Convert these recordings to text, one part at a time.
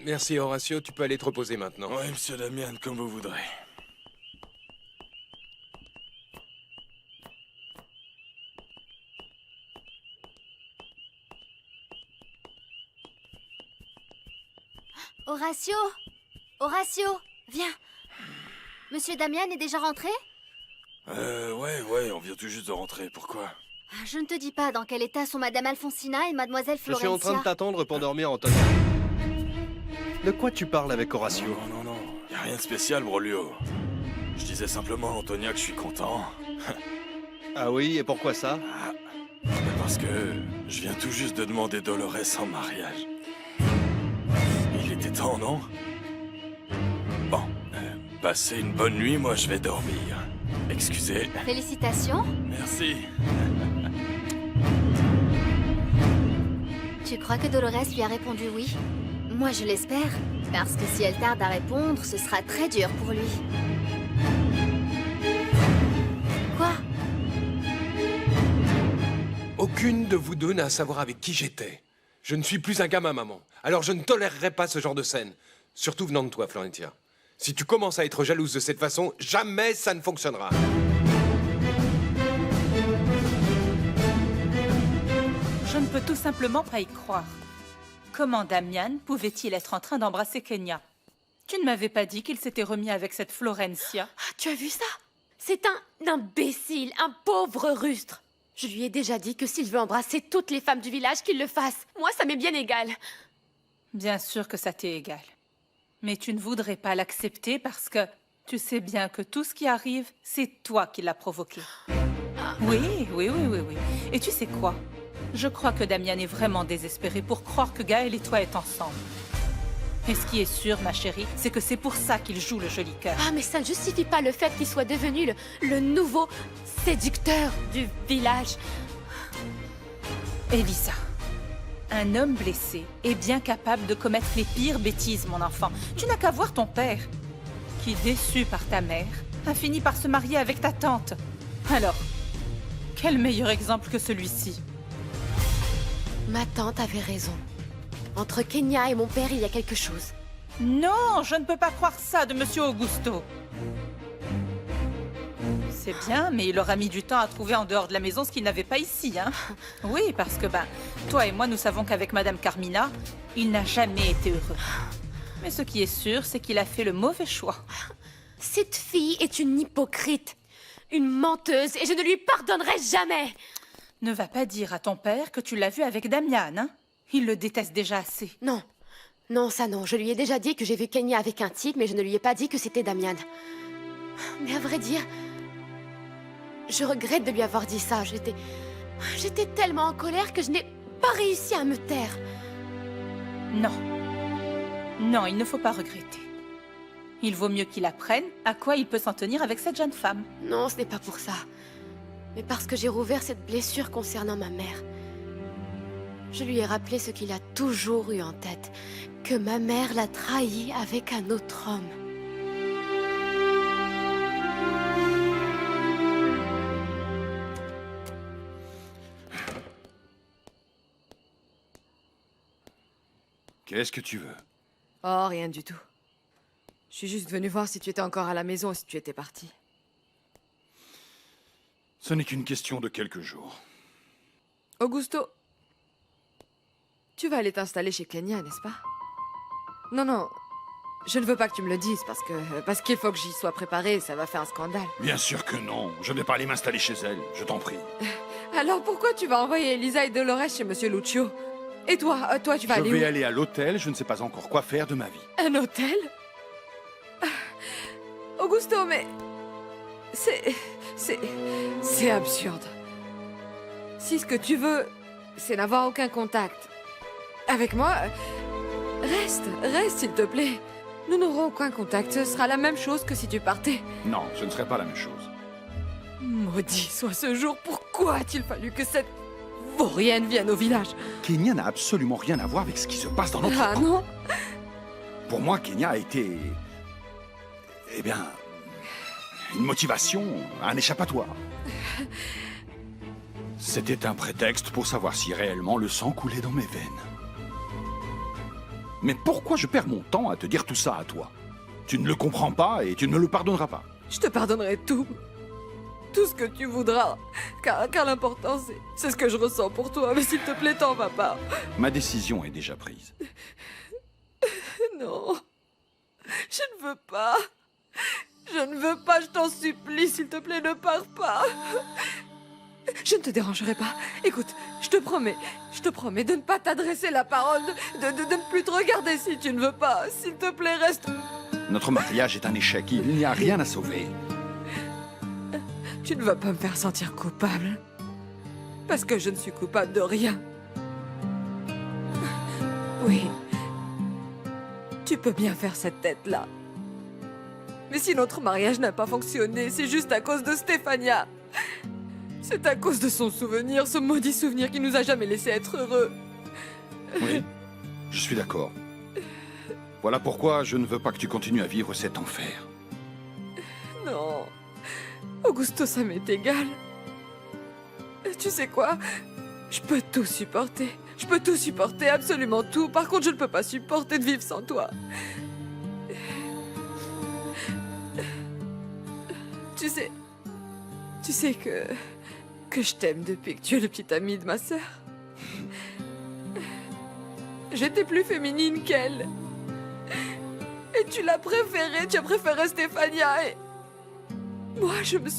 Merci Horatio, tu peux aller te reposer maintenant. Oui, monsieur Damian, comme vous voudrez. Horatio! Horatio! Viens! Monsieur Damian est déjà rentré? Ouais, on vient tout juste de rentrer. Pourquoi? Je ne te dis pas dans quel état sont Madame Alfonsina et Mademoiselle Je Florencia. suis en train de t'attendre pour dormir, Antonia. De quoi tu parles avec Horatio? Non. Y a rien de spécial, Brolio. Je disais simplement à Antonia que je suis content. Ah oui, et pourquoi ça? Parce que je viens tout juste de demander Dolores en mariage. Il était temps, non? Bon, passez une bonne nuit, moi je vais dormir. Excusez. Félicitations. Merci. Tu crois que Dolores lui a répondu oui? Moi je l'espère, parce que si elle tarde à répondre, ce sera très dur pour lui. Quoi? Aucune de vous deux n'a à savoir avec qui j'étais. Je ne suis plus un gamin, maman. Alors je ne tolérerai pas ce genre de scène. Surtout venant de toi, Florentia. Si tu commences à être jalouse de cette façon, jamais ça ne fonctionnera. Je ne peux tout simplement pas y croire. Comment Damian pouvait-il être en train d'embrasser Kenya? Tu ne m'avais pas dit qu'il s'était remis avec cette Florencia? Tu as vu ça? C'est un imbécile, un pauvre rustre. Je lui ai déjà dit que s'il veut embrasser toutes les femmes du village, qu'il le fasse. Moi, ça m'est bien égal. Bien sûr que ça t'est égal. Mais tu ne voudrais pas l'accepter parce que tu sais bien que tout ce qui arrive, c'est toi qui l'as provoqué. Oui. Et tu sais quoi? Je crois que Damian est vraiment désespéré pour croire que Gaël et toi êtes ensemble. Et ce qui est sûr, ma chérie, c'est que c'est pour ça qu'il joue le joli cœur. Ah, mais ça ne justifie pas le fait qu'il soit devenu le nouveau séducteur du village. Elisa, un homme blessé est bien capable de commettre les pires bêtises, mon enfant. Tu n'as qu'à voir ton père, qui, déçu par ta mère, a fini par se marier avec ta tante. Alors, quel meilleur exemple que celui-ci? Ma tante avait raison. Entre Kenya et mon père, il y a quelque chose. Non, je ne peux pas croire ça de Monsieur Augusto. C'est bien, mais il aura mis du temps à trouver en dehors de la maison ce qu'il n'avait pas ici, hein? Oui, parce que, toi et moi, nous savons qu'avec Madame Carmina, il n'a jamais été heureux. Mais ce qui est sûr, c'est qu'il a fait le mauvais choix. Cette fille est une hypocrite, une menteuse, et je ne lui pardonnerai jamais. Ne va pas dire à ton père que tu l'as vu avec Damian, hein? Il le déteste déjà assez. Non, ça non. Je lui ai déjà dit que j'ai vu Kenya avec un type, mais je ne lui ai pas dit que c'était Damian. Mais à vrai dire, je regrette de lui avoir dit ça. J'étais tellement en colère que je n'ai pas réussi à me taire. Non, il ne faut pas regretter. Il vaut mieux qu'il apprenne à quoi il peut s'en tenir avec cette jeune femme. Non, ce n'est pas pour ça. Mais parce que j'ai rouvert cette blessure concernant ma mère. Je lui ai rappelé ce qu'il a toujours eu en tête, que ma mère l'a trahi avec un autre homme. Qu'est-ce que tu veux? Oh, rien du tout. Je suis juste venue voir si tu étais encore à la maison ou si tu étais parti. Ce n'est qu'une question de quelques jours. Augusto, tu vas aller t'installer chez Kenya, n'est-ce pas? Non, je ne veux pas que tu me le dises parce qu'il faut que j'y sois préparée, ça va faire un scandale. Bien sûr que non. Je ne vais pas aller m'installer chez elle, je t'en prie. Alors pourquoi tu vas envoyer Elisa et Dolores chez Monsieur Lucio? Et toi, tu vas aller Je vais où? aller à l'hôtel, je ne sais pas encore quoi faire de ma vie. Un hôtel? Augusto, mais... C'est absurde. Si ce que tu veux, c'est n'avoir aucun contact avec moi, reste, s'il te plaît. Nous n'aurons aucun contact, ce sera la même chose que si tu partais. Non, ce ne serait pas la même chose. Maudit soit ce jour, pourquoi a-t-il fallu que cette vaurienne vienne au village? Kenya n'a absolument rien à voir avec ce qui se passe dans notre... Ah non? Pour moi, Kenya a été... Eh bien... une motivation, un échappatoire. C'était un prétexte pour savoir si réellement le sang coulait dans mes veines. Mais pourquoi je perds mon temps à te dire tout ça à toi? Tu ne le comprends pas et tu ne me le pardonneras pas. Je te pardonnerai tout. Tout ce que tu voudras. Car l'important, c'est ce que je ressens pour toi. Mais s'il te plaît, t'en vas pas. Ma décision est déjà prise. Non. Je ne veux pas. Je ne veux pas, je t'en supplie. S'il te plaît, ne pars pas. Je ne te dérangerai pas. Écoute, je te promets de ne pas t'adresser la parole, de ne plus te regarder si tu ne veux pas. S'il te plaît, reste. Notre mariage est un échec, il n'y a rien à sauver. Tu ne vas pas me faire sentir coupable. Parce que je ne suis coupable de rien. Oui. Tu peux bien faire cette tête-là. Mais si notre mariage n'a pas fonctionné, c'est juste à cause de Stéphania. C'est à cause de son souvenir, ce maudit souvenir qui nous a jamais laissé être heureux. Oui, je suis d'accord. Voilà pourquoi je ne veux pas que tu continues à vivre cet enfer. Non. Augusto, ça m'est égal. Tu sais quoi? Je peux tout supporter. Je peux tout supporter, absolument tout. Par contre, je ne peux pas supporter de vivre sans toi. Tu sais que je t'aime depuis que tu es le petit ami de ma sœur. J'étais plus féminine qu'elle. Et tu l'as préférée, tu as préféré Stéphania et... Moi, je me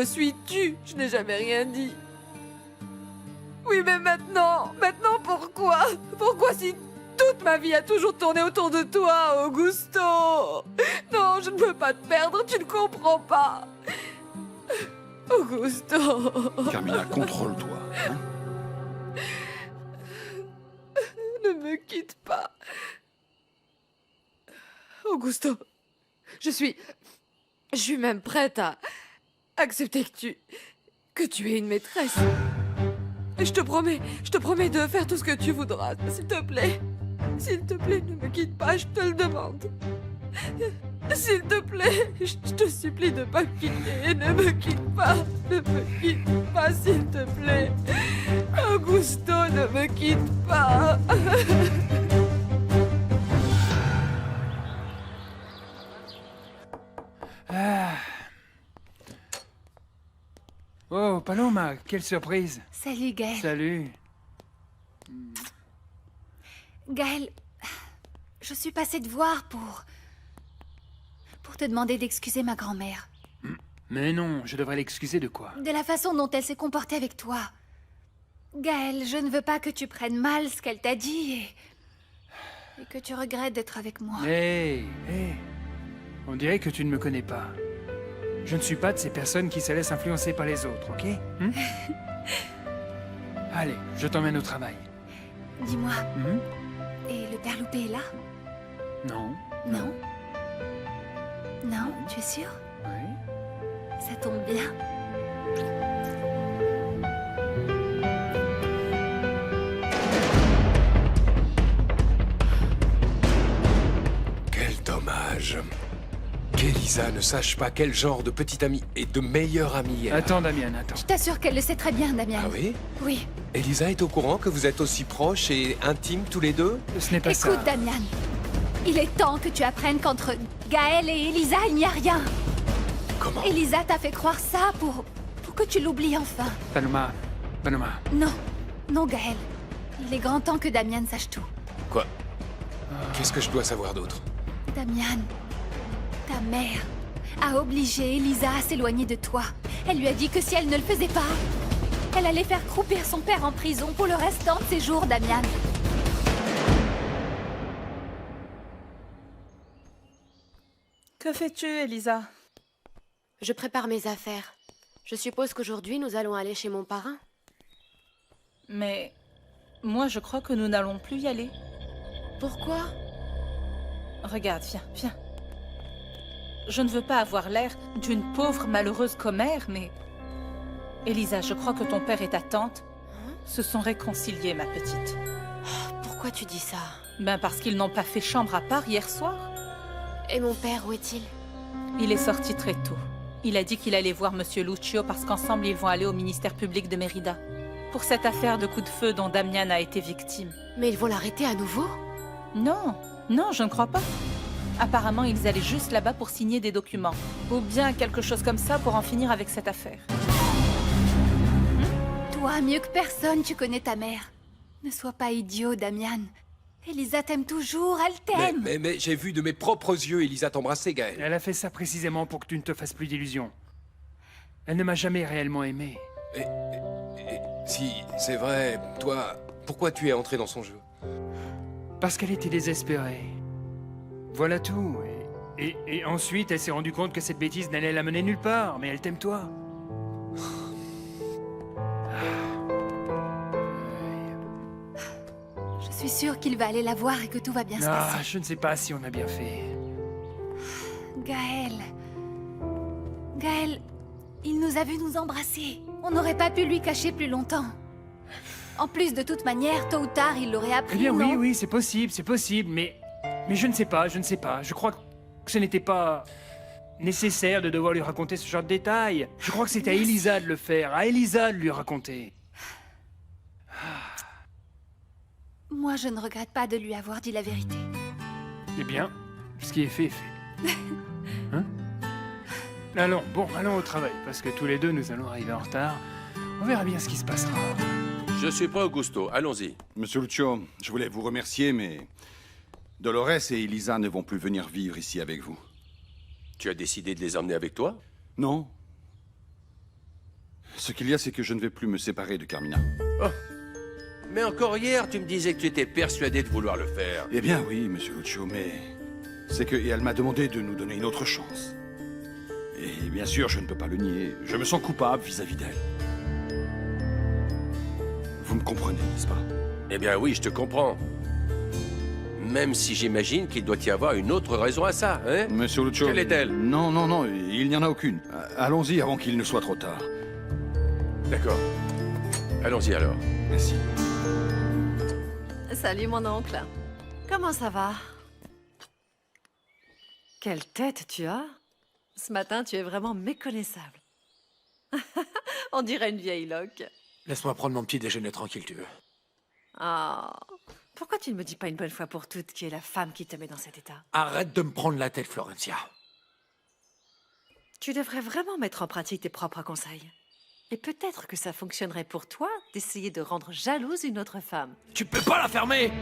suis tue, je n'ai jamais rien dit. Oui, mais maintenant pourquoi? Pourquoi si toute ma vie a toujours tourné autour de toi, Augusto? Non, je ne peux pas te perdre, tu ne comprends pas. Augusto. Carmina, contrôle-toi. Hein? Ne me quitte pas. Augusto, je suis même prête à accepter que tu es une maîtresse. Et je te promets de faire tout ce que tu voudras, s'il te plaît. S'il te plaît, ne me quitte pas, je te le demande. S'il te plaît, je te supplie de ne pas me quitter. Ne me quitte pas, ne me quitte pas, s'il te plaît. Augusto, ne me quitte pas. Ah. Oh, Paloma, quelle surprise. Salut, Gaël. Salut. Gaël, je suis passée te voir pour te demander d'excuser ma grand-mère. Mais non, je devrais l'excuser de quoi? De la façon dont elle s'est comportée avec toi. Gaël, je ne veux pas que tu prennes mal ce qu'elle t'a dit et que tu regrettes d'être avec moi. Hé, on dirait que tu ne me connais pas. Je ne suis pas de ces personnes qui se laissent influencer par les autres, ok? Allez, je t'emmène au travail. Dis-moi, et le père Loupé est là? Non. Non? Non, tu es sûr? Oui. Ça tombe bien. Quel dommage. Qu'Elisa ne sache pas quel genre de petite amie et de meilleure amie elle a. Attends, Damien, attends. Je t'assure qu'elle le sait très bien, Damien. Ah oui? Oui. Elisa est au courant que vous êtes aussi proches et intimes tous les deux? Ce n'est pas ça. Écoute, Damien, il est temps que tu apprennes qu'entre Gaël et Elisa, il n'y a rien. Comment? Elisa t'a fait croire ça pour que tu l'oublies enfin. Paloma. Non, non, Gaël. Il est grand temps que Damien sache tout. Quoi? Qu'est-ce que je dois savoir d'autre? Damien, ta mère a obligé Elisa à s'éloigner de toi. Elle lui a dit que si elle ne le faisait pas, elle allait faire croupir son père en prison pour le restant de ses jours, Damien. Que fais-tu, Elisa? Je prépare mes affaires. Je suppose qu'aujourd'hui, nous allons aller chez mon parrain. Mais moi, je crois que nous n'allons plus y aller. Pourquoi? Regarde, viens. Je ne veux pas avoir l'air d'une pauvre malheureuse commère, mais... Elisa, je crois que ton père et ta tante se sont réconciliés, ma petite. Pourquoi tu dis ça? Ben parce qu'ils n'ont pas fait chambre à part hier soir. Et mon père, où est-il? Il est sorti très tôt. Il a dit qu'il allait voir Monsieur Lucio parce qu'ensemble, ils vont aller au ministère public de Mérida. pour cette affaire de coup de feu dont Damian a été victime. Mais ils vont l'arrêter à nouveau? Non, non, je ne crois pas. Apparemment, ils allaient juste là-bas pour signer des documents. Ou bien quelque chose comme ça pour en finir avec cette affaire. Toi, mieux que personne, tu connais ta mère. Ne sois pas idiot, Damian. Elisa t'aime toujours, elle t'aime. Mais j'ai vu de mes propres yeux Elisa t'embrasser, Gaël. Elle a fait ça précisément pour que tu ne te fasses plus d'illusions. Elle ne m'a jamais réellement aimé. Et si c'est vrai, toi, pourquoi tu es entré dans son jeu? Parce qu'elle était désespérée. Voilà tout. Et ensuite, elle s'est rendue compte que cette bêtise n'allait la mener nulle part. Mais elle t'aime toi. Je suis sûre qu'il va aller la voir et que tout va bien se Ah, passer. je ne sais pas si on a bien fait. Gaël... Gaël... Il nous a vus nous embrasser. On n'aurait pas pu lui cacher plus longtemps. En plus, de toute manière, tôt ou tard, il l'aurait appris, Eh bien, non? oui, c'est possible, mais je ne sais pas, Je crois que ce n'était pas nécessaire de devoir lui raconter ce genre de détails. Je crois que c'était à Elisa de le faire, à Elisa de lui raconter. Moi, je ne regrette pas de lui avoir dit la vérité. Eh bien, ce qui est fait est fait. Hein? Allons au travail, parce que tous les deux, nous allons arriver en retard. On verra bien ce qui se passera. Je suis prêt, Augusto. Allons-y. Monsieur Lucio, je voulais vous remercier, mais Dolores et Elisa ne vont plus venir vivre ici avec vous. Tu as décidé de les emmener avec toi? Non. Ce qu'il y a, c'est que je ne vais plus me séparer de Carmina. Oh. Mais encore hier, tu me disais que tu étais persuadé de vouloir le faire. Eh bien, oui, monsieur Lucio, mais c'est que elle m'a demandé de nous donner une autre chance. Et bien sûr, je ne peux pas le nier. Je me sens coupable vis-à-vis d'elle. Vous me comprenez, n'est-ce pas? Eh bien oui, je te comprends. Même si j'imagine qu'il doit y avoir une autre raison à ça, hein? Monsieur Lucio... Quelle est-elle? Non, il n'y en a aucune. Allons-y avant qu'il ne soit trop tard. D'accord. Allons-y alors. Merci. Salut mon oncle. Comment ça va? Quelle tête tu as? Ce matin, tu es vraiment méconnaissable. On dirait une vieille loque. Laisse-moi prendre mon petit déjeuner tranquille, tu veux. Ah, pourquoi tu ne me dis pas une bonne fois pour toutes qui est la femme qui te met dans cet état? Arrête de me prendre la tête, Florencia. Tu devrais vraiment mettre en pratique tes propres conseils. Et peut-être que ça fonctionnerait pour toi d'essayer de rendre jalouse une autre femme. Tu peux pas la fermer!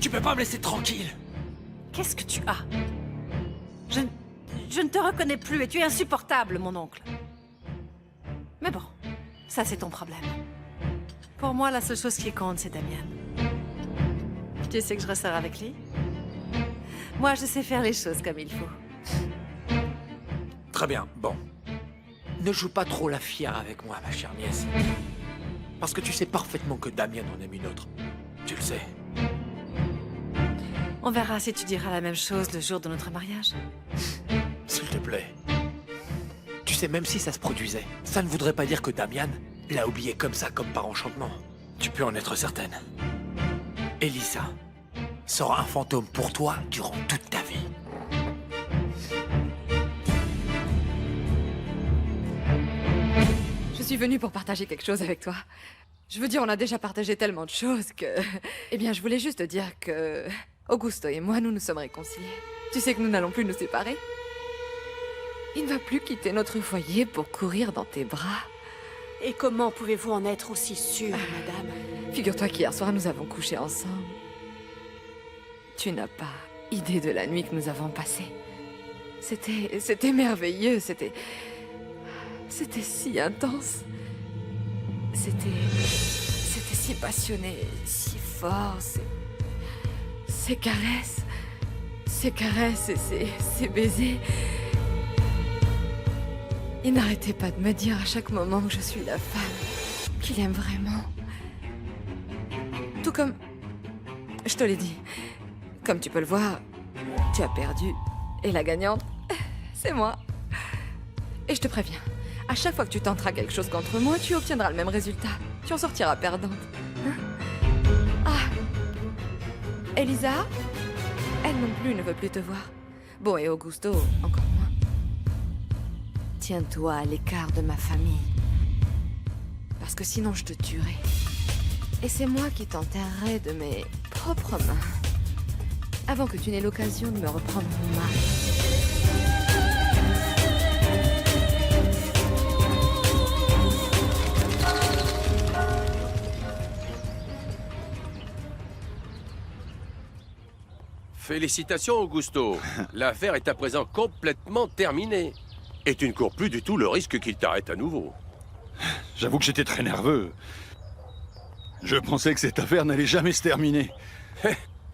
Tu peux pas me laisser tranquille! Qu'est-ce que tu as? Je ne te reconnais plus et tu es insupportable, mon oncle. Mais bon, ça c'est ton problème. Pour moi, la seule chose qui compte, c'est Damian. Tu sais que je ressors avec lui? Moi, je sais faire les choses comme il faut. Très bien, bon. Ne joue pas trop la fière avec moi, ma chère nièce. Parce que tu sais parfaitement que Damien en aime une autre. Tu le sais. On verra si tu diras la même chose le jour de notre mariage. S'il te plaît. Tu sais, même si ça se produisait, ça ne voudrait pas dire que Damian l'a oublié comme ça, comme par enchantement. Tu peux en être certaine. Elisa sera un fantôme pour toi durant toute ta vie. Je suis venue pour partager quelque chose avec toi. Je veux dire, on a déjà partagé tellement de choses que... Eh bien, je voulais juste te dire que... Augusto et moi, nous nous sommes réconciliés. Tu sais que nous n'allons plus nous séparer. Il ne va plus quitter notre foyer pour courir dans tes bras. Et comment pouvez-vous en être aussi sûre, madame? Figure-toi qu'hier soir, nous avons couché ensemble. Tu n'as pas idée de la nuit que nous avons passée. C'était merveilleux, c'était si intense. C'était si passionné, si fort. Ces caresses et ces baisers. Il n'arrêtait pas de me dire à chaque moment que je suis la femme qu'il aime vraiment. Tout comme... Je te l'ai dit. Comme tu peux le voir, tu as perdu. Et la gagnante, c'est moi. Et je te préviens, à chaque fois que tu tenteras quelque chose contre moi, tu obtiendras le même résultat. Tu en sortiras perdante. Hein? Ah! Elisa? Elle non plus ne veut plus te voir. Bon, et Augusto, encore moins. Tiens-toi à l'écart de ma famille. Parce que sinon je te tuerai. Et c'est moi qui t'enterrerai de mes propres mains. Avant que tu n'aies l'occasion de me reprendre mon mari. Félicitations, Augusto. L'affaire est à présent complètement terminée. Et tu ne cours plus du tout le risque qu'il t'arrête à nouveau. J'avoue que j'étais très nerveux. Je pensais que cette affaire n'allait jamais se terminer.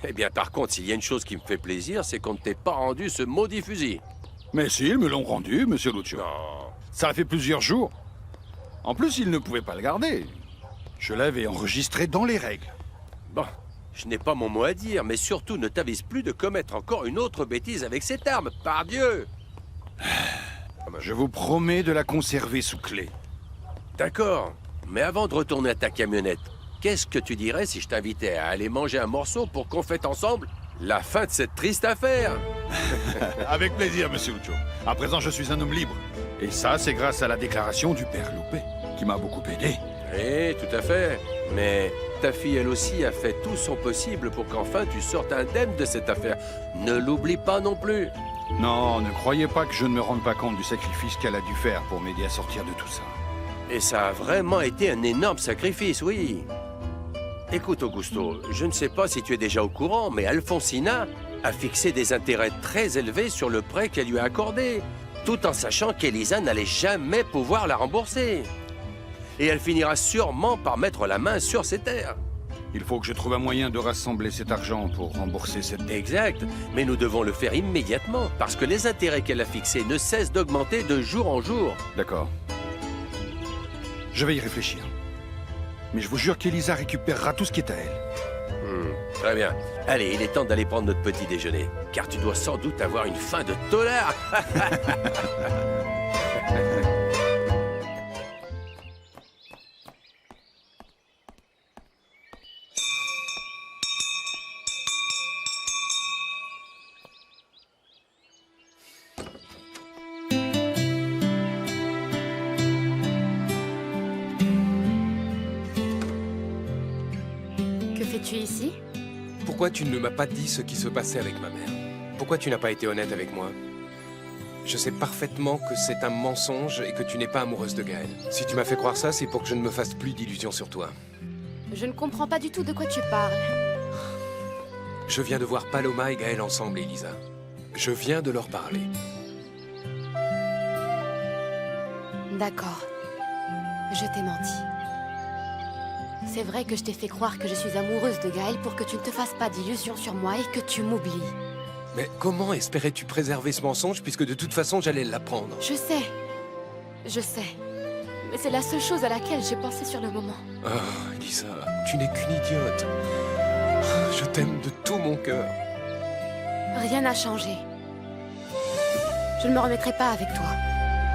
Eh bien, par contre, s'il y a une chose qui me fait plaisir, c'est qu'on ne t'ait pas rendu ce maudit fusil. Mais si, ils me l'ont rendu, monsieur Lucio. Non. Ça a fait plusieurs jours. En plus, ils ne pouvaient pas le garder. Je l'avais enregistré dans les règles. Bon, je n'ai pas mon mot à dire, mais surtout ne t'avise plus de commettre encore une autre bêtise avec cette arme, par Dieu. Je vous promets de la conserver sous clé. D'accord, mais avant de retourner à ta camionnette, qu'est-ce que tu dirais si je t'invitais à aller manger un morceau pour qu'on fête ensemble la fin de cette triste affaire? Avec plaisir, monsieur Lucio. À présent, je suis un homme libre. Et ça, c'est grâce à la déclaration du père Loupé, qui m'a beaucoup aidé. Oui, tout à fait. Mais ta fille, elle aussi, a fait tout son possible pour qu'enfin tu sortes indemne de cette affaire. Ne l'oublie pas non plus. Non, ne croyez pas que je ne me rende pas compte du sacrifice qu'elle a dû faire pour m'aider à sortir de tout ça. Et ça a vraiment été un énorme sacrifice, oui. Écoute, Augusto, je ne sais pas si tu es déjà au courant, mais Alfonsina a fixé des intérêts très élevés sur le prêt qu'elle lui a accordé, tout en sachant qu'Elisa n'allait jamais pouvoir la rembourser. Et elle finira sûrement par mettre la main sur ses terres. Il faut que je trouve un moyen de rassembler cet argent pour rembourser cette dette. Exact, mais nous devons le faire immédiatement, parce que les intérêts qu'elle a fixés ne cessent d'augmenter de jour en jour. D'accord. Je vais y réfléchir. Mais je vous jure qu'Elisa récupérera tout ce qui est à elle. Très bien. Allez, il est temps d'aller prendre notre petit déjeuner, car tu dois sans doute avoir une faim de tolard. Que fais-tu ici? Pourquoi tu ne m'as pas dit ce qui se passait avec ma mère? Pourquoi tu n'as pas été honnête avec moi? Je sais parfaitement que c'est un mensonge et que tu n'es pas amoureuse de Gaël. Si tu m'as fait croire ça, c'est pour que je ne me fasse plus d'illusions sur toi. Je ne comprends pas du tout de quoi tu parles. Je viens de voir Paloma et Gaël ensemble, Elisa. Je viens de leur parler. D'accord. Je t'ai menti. C'est vrai que je t'ai fait croire que je suis amoureuse de Gaël pour que tu ne te fasses pas d'illusions sur moi et que tu m'oublies. Mais comment espérais-tu préserver ce mensonge puisque de toute façon j'allais l'apprendre? Je sais. Je sais. Mais c'est la seule chose à laquelle j'ai pensé sur le moment. Ah, Elisa, tu n'es qu'une idiote. Je t'aime de tout mon cœur. Rien n'a changé. Je ne me remettrai pas avec toi.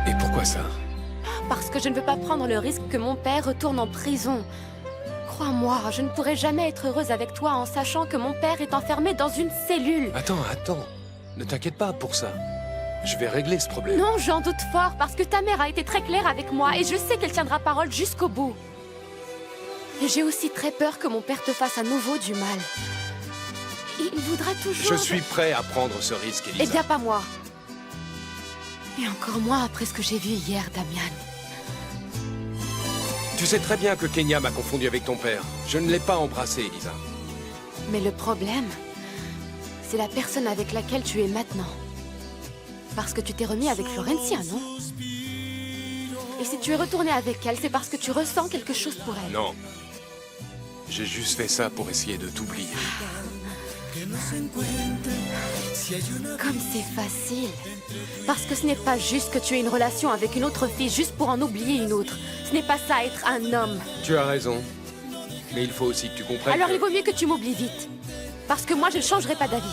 Et pourquoi ça? Parce que je ne veux pas prendre le risque que mon père retourne en prison. Crois-moi, je ne pourrai jamais être heureuse avec toi en sachant que mon père est enfermé dans une cellule. Attends. Ne t'inquiète pas pour ça. Je vais régler ce problème. Non, j'en doute fort parce que ta mère a été très claire avec moi et je sais qu'elle tiendra parole jusqu'au bout. Et j'ai aussi très peur que mon père te fasse à nouveau du mal. Il voudra toujours... Je suis prêt à prendre ce risque, Elisa. Eh bien, pas moi. Et encore moins après ce que j'ai vu hier, Damian. Tu sais très bien que Kenya m'a confondu avec ton père. Je ne l'ai pas embrassé, Elisa. Mais le problème, c'est la personne avec laquelle tu es maintenant. Parce que tu t'es remis avec Florencia, non? Et si tu es retourné avec elle, c'est parce que tu ressens quelque chose pour elle. Non. J'ai juste fait ça pour essayer de t'oublier. Comme c'est facile. Parce que ce n'est pas juste que tu aies une relation avec une autre fille juste pour en oublier une autre. Ce n'est pas ça, être un homme. Tu as raison. Mais il faut aussi que tu comprennes Alors que... il vaut mieux que tu m'oublies vite. Parce que moi, je ne changerai pas d'avis.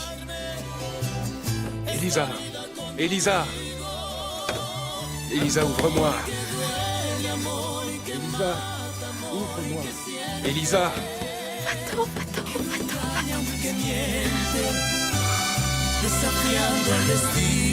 Elisa. Elisa. Elisa, ouvre-moi. Elisa. Ouvre-moi. Elisa. Attends. Desafiando el destino.